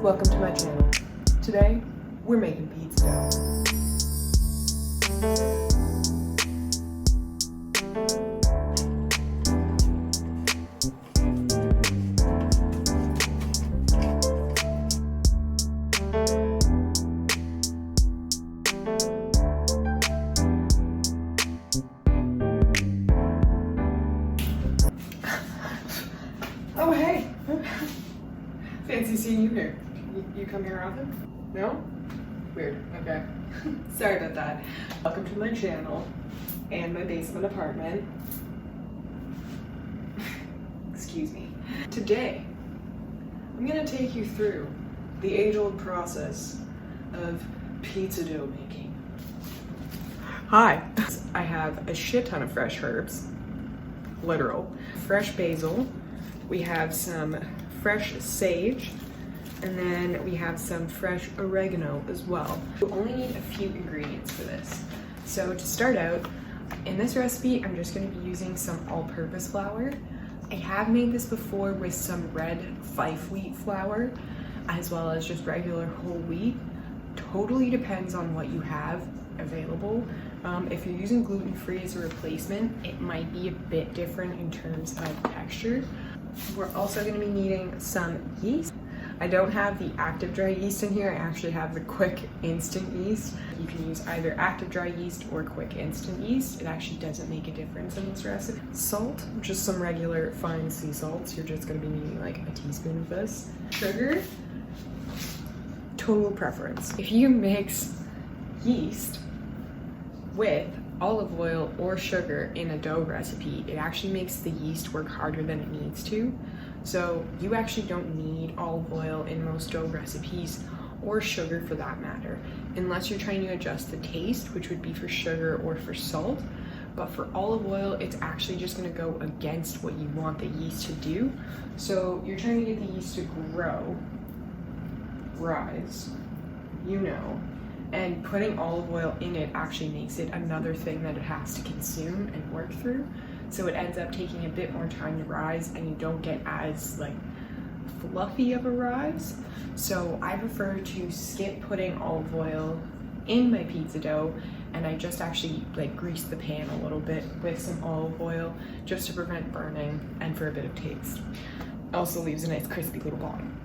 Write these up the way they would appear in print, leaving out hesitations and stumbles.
Welcome to my channel. Today, we're making pizza dough. Oh, hey. Fancy seeing you here. You come here often? No? Weird. Okay. Sorry about that. Welcome to my channel and my basement apartment. Excuse me. Today, I'm gonna take you through the age-old process of pizza dough making. Hi. I have a shit ton of fresh herbs. Literal. Fresh basil. We have some fresh sage, and then we have some fresh oregano as well. You only need a few ingredients for this. So to start out, in this recipe, I'm just going to be using some all-purpose flour. I have made this before with some red fife wheat flour, as well as just regular whole wheat. Totally depends on what you have available. If you're using gluten-free as a replacement, it might be a bit different in terms of texture. We're also going to be needing some yeast. I don't have the active dry yeast in here. I actually have the quick instant yeast. You can use either active dry yeast or quick instant yeast. It actually doesn't make a difference in this recipe. Salt, just some regular fine sea salts. You're just going to be needing like a teaspoon of this. Sugar, total preference. If you mix yeast with olive oil or sugar in a dough recipe, it actually makes the yeast work harder than it needs to. So you actually don't need olive oil in most dough recipes, or sugar for that matter, unless you're trying to adjust the taste, which would be for sugar or for salt. But for olive oil, it's actually just going to go against what you want the yeast to do. So you're trying to get the yeast to grow, rise, and putting olive oil in it actually makes it another thing that it has to consume and work through. So it ends up taking a bit more time to rise, and you don't get as like fluffy of a rise. So I prefer to skip putting olive oil in my pizza dough, and I just actually like grease the pan a little bit with some olive oil just to prevent burning and for a bit of taste. Also leaves a nice crispy little bottom.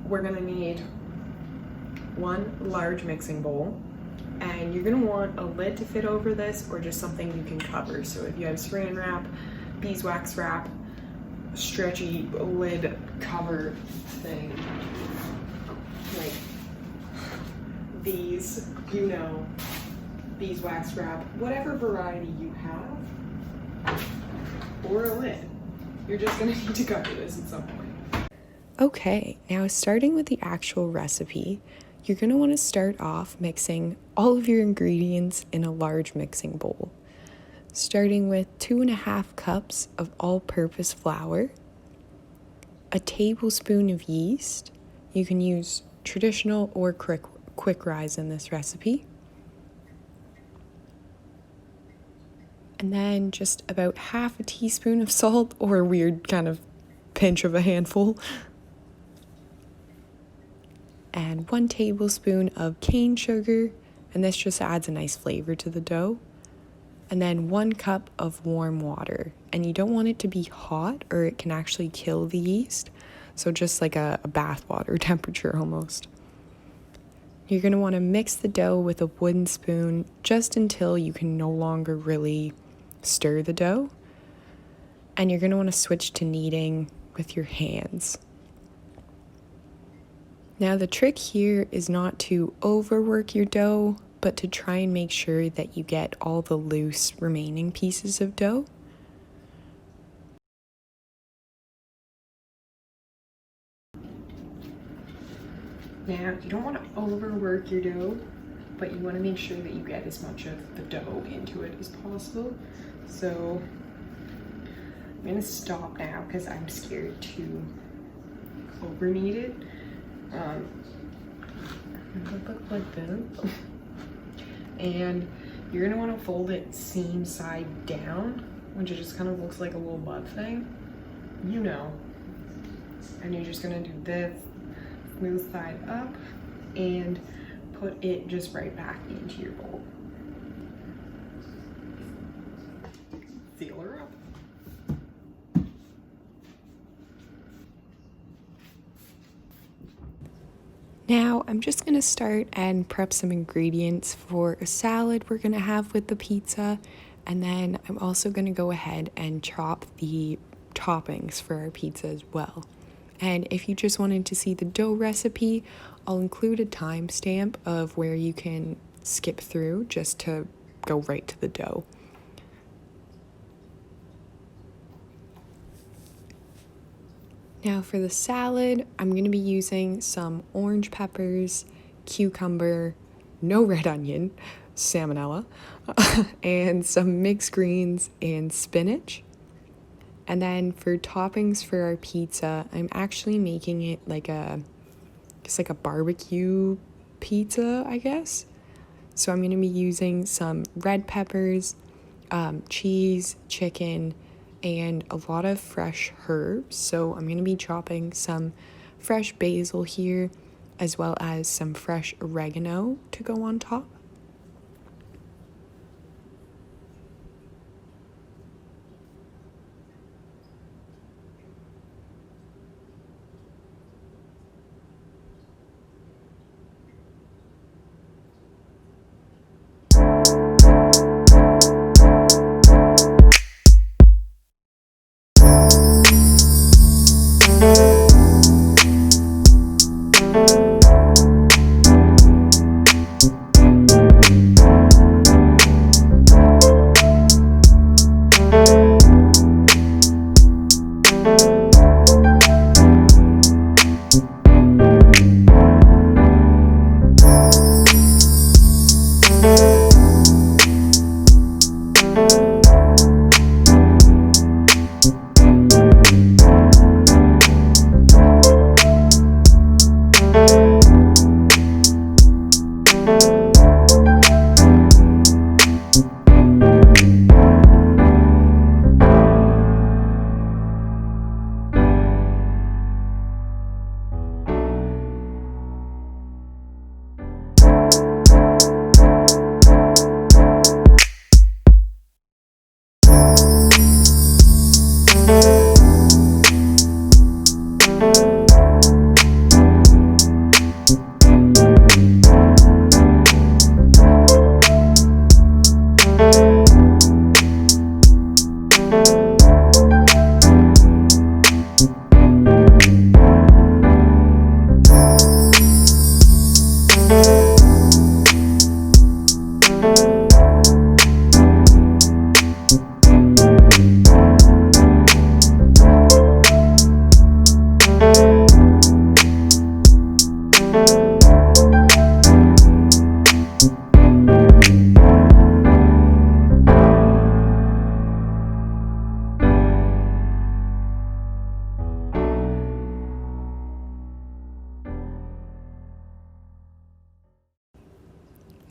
We're gonna need one large mixing bowl, and you're gonna want a lid to fit over this, or just something you can cover. So if you have saran wrap, beeswax wrap, stretchy lid cover thing, like these, beeswax wrap, whatever variety you have, or a lid, you're just gonna need to cover this at some point. Okay, now starting with the actual recipe, you're going to want to start off mixing all of your ingredients in a large mixing bowl, starting with 2.5 cups of all-purpose flour, a tablespoon of yeast. You can use traditional or quick rise in this recipe, and then just about half a teaspoon of salt, or a weird kind of pinch of a handful, and 1 tablespoon of cane sugar, and this just adds a nice flavor to the dough, and then 1 cup of warm water. And you don't want it to be hot, or it can actually kill the yeast, so just like a bath water temperature almost. You're going to want to mix the dough with a wooden spoon just until you can no longer really stir the dough, and you're going to want to switch to kneading with your hands. Now the trick here is not to overwork your dough, but to try and make sure that you get all the loose remaining pieces of dough. Now, you don't want to overwork your dough, but you want to make sure that you get as much of the dough into it as possible. So I'm going to stop now because I'm scared to over knead it. Look like this. And you're gonna want to fold it seam side down, which it just kind of looks like a little bud thing. And you're just gonna do this, smooth side up, and put it just right back into your bowl. Seal her up. Now I'm just going to start and prep some ingredients for a salad we're going to have with the pizza, and then I'm also going to go ahead and chop the toppings for our pizza as well. And if you just wanted to see the dough recipe, I'll include a timestamp of where you can skip through just to go right to the dough. Now for the salad, I'm going to be using some orange peppers, cucumber, no red onion, salmonella, and some mixed greens and spinach. And then for toppings for our pizza, I'm actually making it like a barbecue pizza, I guess. So I'm going to be using some red peppers, cheese, chicken, and a lot of fresh herbs. So I'm going to be chopping some fresh basil here, as well as some fresh oregano to go on top.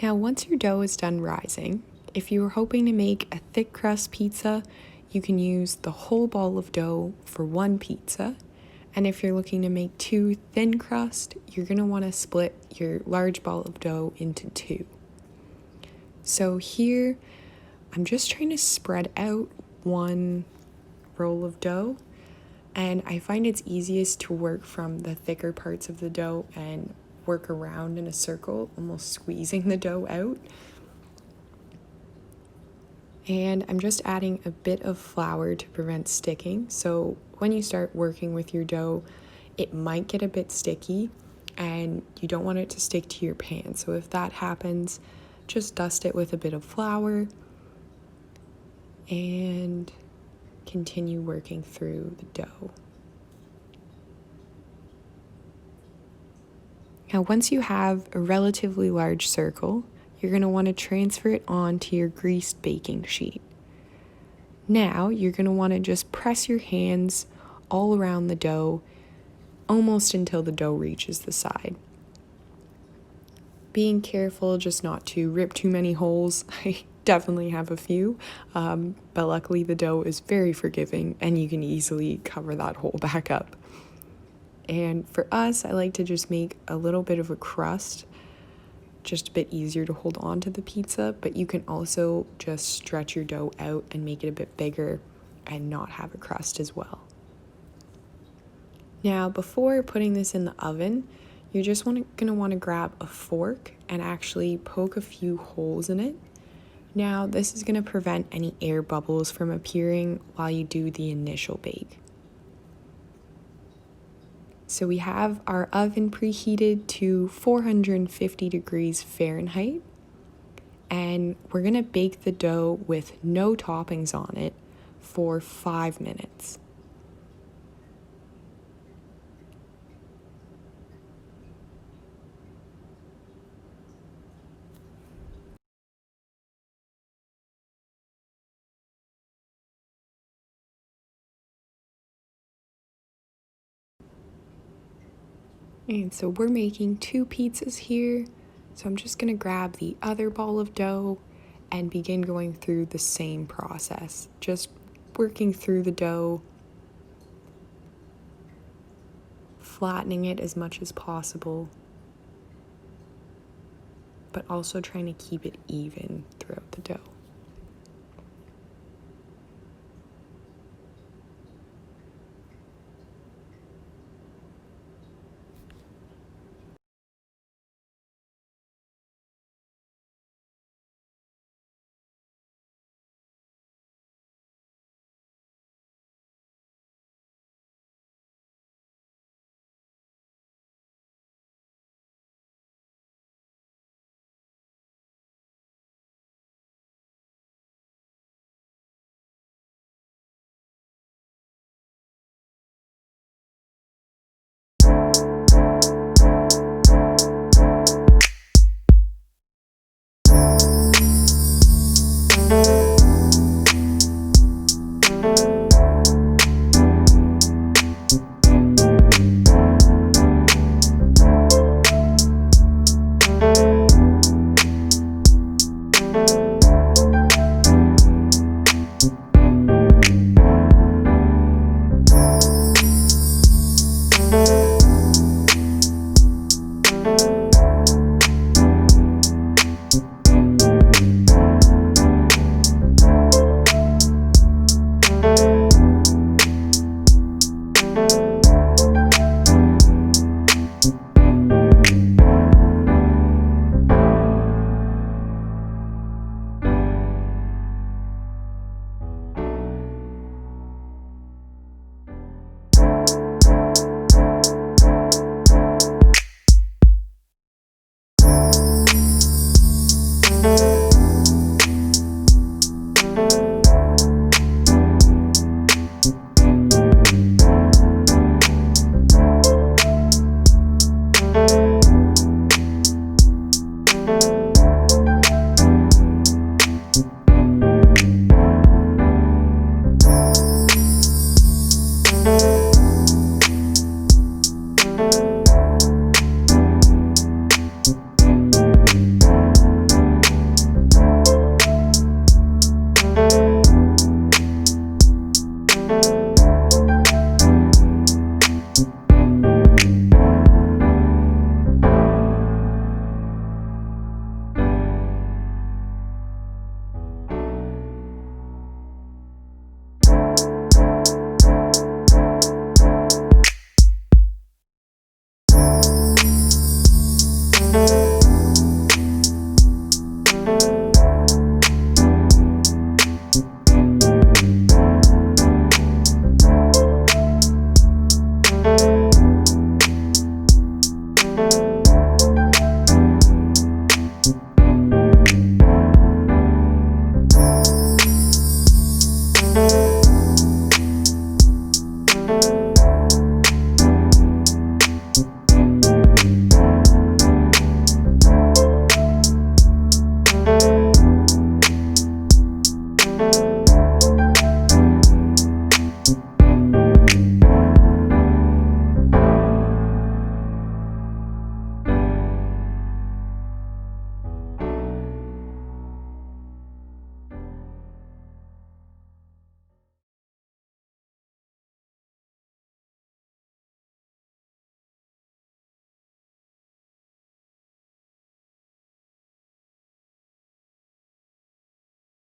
Now, once your dough is done rising, if you are hoping to make a thick crust pizza, you can use the whole ball of dough for one pizza. And if you're looking to make two thin crust, you're going to want to split your large ball of dough into two. So here, I'm just trying to spread out one roll of dough, and I find it's easiest to work from the thicker parts of the dough and work around in a circle, almost squeezing the dough out. And I'm just adding a bit of flour to prevent sticking. So when you start working with your dough, it might get a bit sticky and you don't want it to stick to your pan. So if that happens, just dust it with a bit of flour and continue working through the dough. Now, once you have a relatively large circle, you're going to want to transfer it onto your greased baking sheet. Now, you're going to want to just press your hands all around the dough, almost until the dough reaches the side. Being careful just not to rip too many holes. I definitely have a few, but luckily the dough is very forgiving and you can easily cover that hole back up. And for us, I like to just make a little bit of a crust, just a bit easier to hold on to the pizza, but you can also just stretch your dough out and make it a bit bigger and not have a crust as well. Now, before putting this in the oven, you're just gonna want to grab a fork and actually poke a few holes in it. Now, this is gonna prevent any air bubbles from appearing while you do the initial bake. So we have our oven preheated to 450 degrees Fahrenheit, and we're gonna bake the dough with no toppings on it for 5 minutes. And so we're making 2 pizzas here. So I'm just gonna grab the other ball of dough and begin going through the same process. Just working through the dough, flattening it as much as possible, but also trying to keep it even throughout the dough.